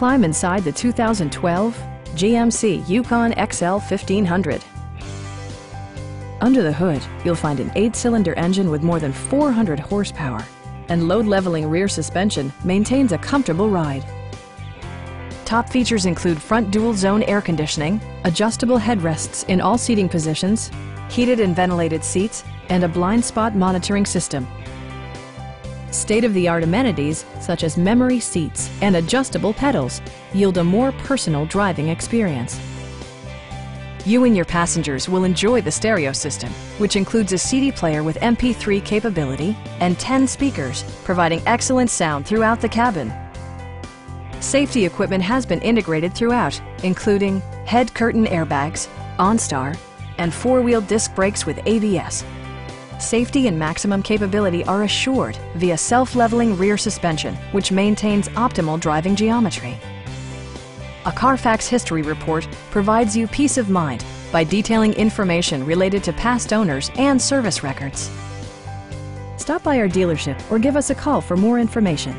climb inside the 2012 GMC Yukon XL 1500. Under the hood, you'll find an 8-cylinder engine with more than 400 horsepower, and load-leveling rear suspension maintains a comfortable ride. Top features include front dual-zone air conditioning, adjustable headrests in all seating positions, heated and ventilated seats, and a blind spot monitoring system. State-of-the-art amenities such as memory seats and adjustable pedals yield a more personal driving experience. You and your passengers will enjoy the stereo system, which includes a CD player with MP3 capability and 10 speakers, providing excellent sound throughout the cabin. Safety equipment has been integrated throughout, including head curtain airbags, OnStar, and four-wheel disc brakes with ABS. Safety and maximum capability are assured via self-leveling rear suspension, which maintains optimal driving geometry. A Carfax history report provides you peace of mind by detailing information related to past owners and service records. Stop by our dealership or give us a call for more information.